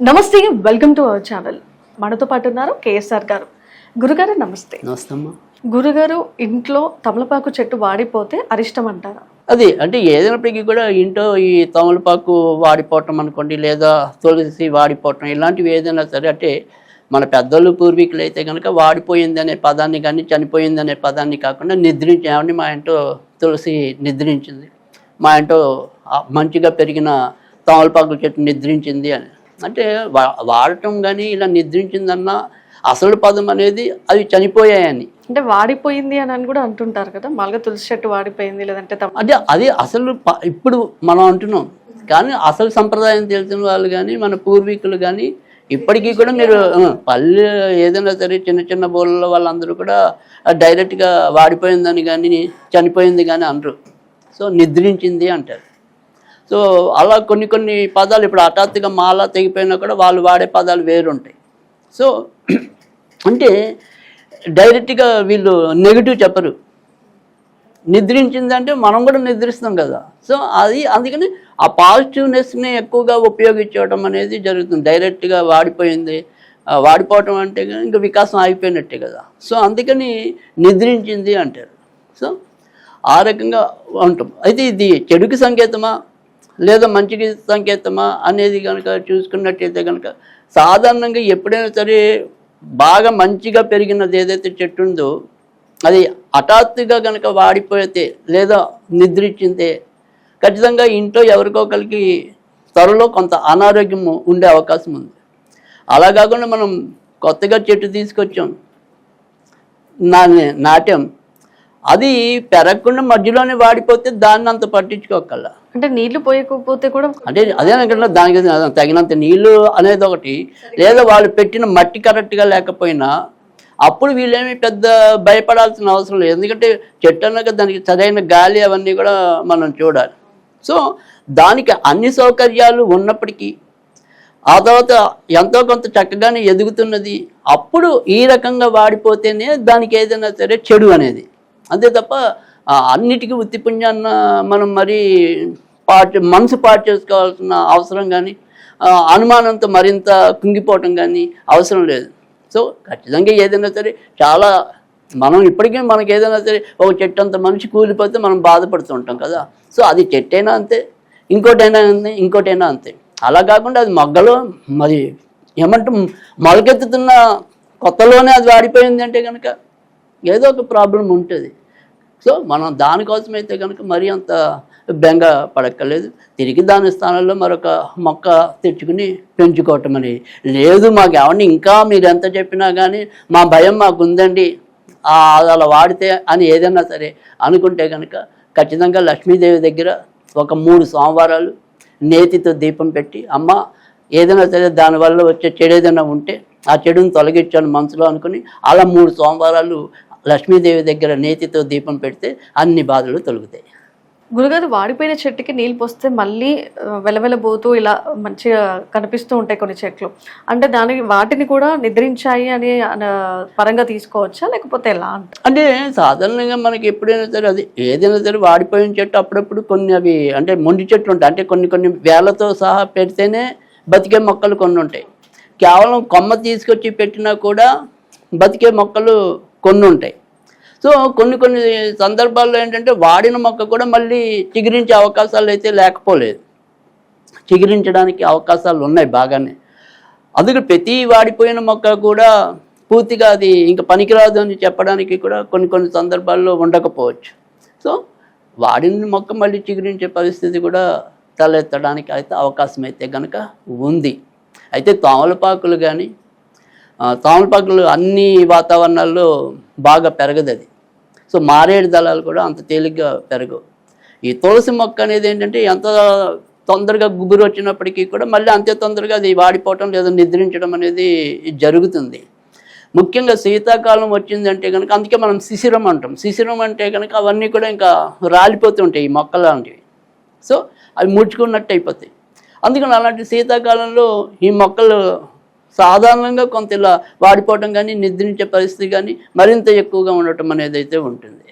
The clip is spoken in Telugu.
నమస్తే, వెల్కమ్ టు అవర్ ఛానల్. మనతో పాటు ఉన్నారు కేఎస్ఆర్ గారు. గురుగారు నమస్తే. నమస్తే అమ్మా. గురుగారు, ఇంట్లో తమలపాకు చెట్టు వాడిపోతే అరిష్టం అంటారా? అది అంటే ఏదైనప్పటికీ కూడా ఇంట్లో ఈ తమలపాకు వాడిపోవటం అనుకోండి, లేదా తులసి వాడిపోవటం, ఇలాంటివి ఏదైనా సరే అంటే మన పెద్దోళ్ళు పూర్వీకులు అయితే కనుక వాడిపోయింది అనే పదాన్ని కానీ చనిపోయింది అనే పదాన్ని కాకుండా నిద్రించామని, మా ఇంట్లో తులసి నిద్రించింది, మా ఇంట్లో మంచిగా పెరిగిన తమలపాకు చెట్టు నిద్రించింది అని అంటే వాడటం కానీ ఇలా నిద్రించిందన్న అసలు పదం అనేది అవి చనిపోయాయని, అంటే వాడిపోయింది అని కూడా అంటుంటారు కదా. మామూలుగా తులసి చెట్టు వాడిపోయింది లేదంటే అంటే అది అసలు ఇప్పుడు మనం అంటున్నాం, కానీ అసలు సంప్రదాయం తెలిసిన వాళ్ళు కానీ మన పూర్వీకులు కానీ ఇప్పటికీ కూడా మీరు పల్లె ఏదైనా సరే చిన్న చిన్న బోళ్ళ వాళ్ళందరూ కూడా డైరెక్ట్గా వాడిపోయిందని కానీ చనిపోయింది కానీ అనరు. సో నిద్రించింది అంటారు. సో అలా కొన్ని కొన్ని పదాలు ఇప్పుడు హఠాత్తుగా మాల తెగిపోయినా కూడా వాళ్ళు వాడే పదాలు వేరుంటాయి. సో అంటే డైరెక్ట్గా వీళ్ళు నెగిటివ్ చెప్పరు. నిద్రించిందంటే మనం కూడా నిద్రిస్తాం కదా. సో అందుకని ఆ పాజిటివ్నెస్ని ఎక్కువగా ఉపయోగించడం అనేది జరుగుతుంది. డైరెక్ట్గా వాడిపోయింది, వాడిపోవటం అంటే ఇంకా వికాసం ఆగిపోయినట్టే కదా. సో అందుకని నిద్రించింది అంటారు. సో ఆ రకంగా ఉంటాం. అయితే ఇది చెడుకి సంకేతమా లేదా మంచికి సంకేతమా అనేది కనుక చూసుకున్నట్టయితే కనుక సాధారణంగా ఎప్పుడైనా సరే బాగా మంచిగా పెరిగినది ఏదైతే చెట్టు ఉందో అది హఠాత్తుగా కనుక వాడిపోతే లేదా నిద్రించిందే ఖచ్చితంగా ఇంట్లో ఎవరికొకరికి త్వరలో కొంత అనారోగ్యం ఉండే అవకాశం ఉంది. అలా కాకుండా మనం కొత్తగా చెట్టు తీసుకొచ్చాం, నాట్యం, అది పెరగకుండా మధ్యలోనే వాడిపోతే దాన్ని అంత పట్టించుకోగల. అంటే నీళ్లు పోయకపోతే కూడా అంటే అదేనకుండా దానికి తగినంత నీళ్లు అనేది ఒకటి, లేదా వాళ్ళు పెట్టిన మట్టి కరెక్ట్గా లేకపోయినా అప్పుడు వీళ్ళేమి పెద్ద భయపడాల్సిన అవసరం లేదు. ఎందుకంటే చెట్టు అన్నాక దానికి సరైన గాలి అవన్నీ కూడా మనం చూడాలి. సో దానికి అన్ని సౌకర్యాలు ఉన్నప్పటికీ ఆ తర్వాత ఎంతో కొంత చక్కగానే ఎదుగుతున్నది, అప్పుడు ఈ రకంగా వాడిపోతేనే దానికి ఏదైనా సరే చెడు అనేది. అంతే తప్ప అన్నిటికీ ఉత్తిపుణ్యాన్న మనం మరీ మనసు పాటు చేసుకోవాల్సిన అవసరం కానీ అనుమానంతో మరింత కుంగిపోవటం కానీ అవసరం లేదు. సో ఖచ్చితంగా ఏదైనా సరే చాలా మనం ఇప్పటికీ మనకి ఏదైనా సరే ఒక చెట్టు అంత మనిషి కూలిపోతే మనం బాధపడుతూ ఉంటాం కదా. సో అది చెట్టైనా అంతే, ఇంకోటైనా అంతే. అలా కాకుండా అది మొగ్గలో మరి ఏమంటే మొలకెత్తుతున్న కొత్తలోనే అది వాడిపోయింది అంటే కనుక ఏదో ఒక ప్రాబ్లం ఉంటుంది. సో మనం దానికోసం అయితే కనుక మరీ అంత బెంగ పడక్కర్లేదు. తిరిగి దాని స్థానంలో మరొక మొక్క తెచ్చుకుని పెంచుకోవటం అనేది లేదు. మాకు ఎవరిని ఇంకా మీరు ఎంత చెప్పినా కానీ మా భయం మాకు ఉందండి అలా వాడితే అని ఏదైనా సరే అనుకుంటే కనుక ఖచ్చితంగా లక్ష్మీదేవి దగ్గర ఒక 3 సోమవారాలు నేతితో దీపం పెట్టి, అమ్మ ఏదైనా సరే దానివల్ల వచ్చే చెడు ఏదైనా ఉంటే ఆ చెడుని తొలగించాను మనసులో అనుకుని అలా 3 సోమవారాలు లక్ష్మీదేవి దగ్గర నేతితో దీపం పెడితే అన్ని బాధలు తొలుగుతాయి. గురుగారు, వాడిపోయిన చెట్టుకి నీళ్ళు పోస్తే మళ్ళీ వెలవెలబోతూ ఇలా మంచిగా కనిపిస్తూ ఉంటాయి కొన్ని చెట్లు, అంటే వాటిని కూడా నిద్రించాయి అని పరంగా తీసుకోవచ్చా లేకపోతే ఎలా అంటే సాధారణంగా మనకి ఎప్పుడైనా సరే అది ఏదైనా సరే వాడిపోయిన చెట్టు అప్పుడప్పుడు కొన్ని అవి అంటే మొండి చెట్లు ఉంటాయి. అంటే కొన్ని వేలతో సహా పెడితేనే బతికే మొక్కలు కొన్ని ఉంటాయి. కేవలం కొమ్మ తీసుకొచ్చి పెట్టినా కూడా బతికే మొక్కలు కొన్ని ఉంటాయి. సో కొన్ని సందర్భాల్లో ఏంటంటే వాడిన మొక్క కూడా మళ్ళీ చిగురించే అవకాశాలు అయితే లేకపోలేదు, చిగురించడానికి అవకాశాలు ఉన్నాయి బాగానే. అందుకే ప్రతి వాడిపోయిన మొక్క కూడా పూర్తిగా అది ఇంకా పనికిరాదు అని చెప్పడానికి కూడా కొన్ని సందర్భాల్లో ఉండకపోవచ్చు. సో వాడిన మొక్క మళ్ళీ చిగురించే పరిస్థితి కూడా తలెత్తడానికి అయితే అవకాశం అయితే కనుక ఉంది. అయితే తమలపాకులు అన్ని వాతావరణాల్లో బాగా పెరగదు అది. సో మారేడు దళాలు కూడా అంత తేలిగ్గా పెరగవు. ఈ తులసి మొక్క అనేది ఏంటంటే ఎంత తొందరగా గుబురు వచ్చినప్పటికీ కూడా మళ్ళీ అంతే తొందరగా అది వాడిపోవటం లేదా నిద్రించడం అనేది జరుగుతుంది. ముఖ్యంగా శీతాకాలం వచ్చిందంటే కనుక అందుకే మనం శిశిరం అంటాం. శిశిరం అంటే కనుక అవన్నీ కూడా ఇంకా రాలిపోతుంటాయి ఈ మొక్కలు లాంటివి. సో అవి ముడుచుకున్నట్టు అయిపోతాయి. అందుకని అలాంటి శీతాకాలంలో ఈ మొక్కలు సాధారణంగా కొంత ఇలా వాడిపోవటం కానీ నిద్రించే పరిస్థితి కానీ మరింత ఎక్కువగా ఉండటం అనేది అయితే ఉంటుంది.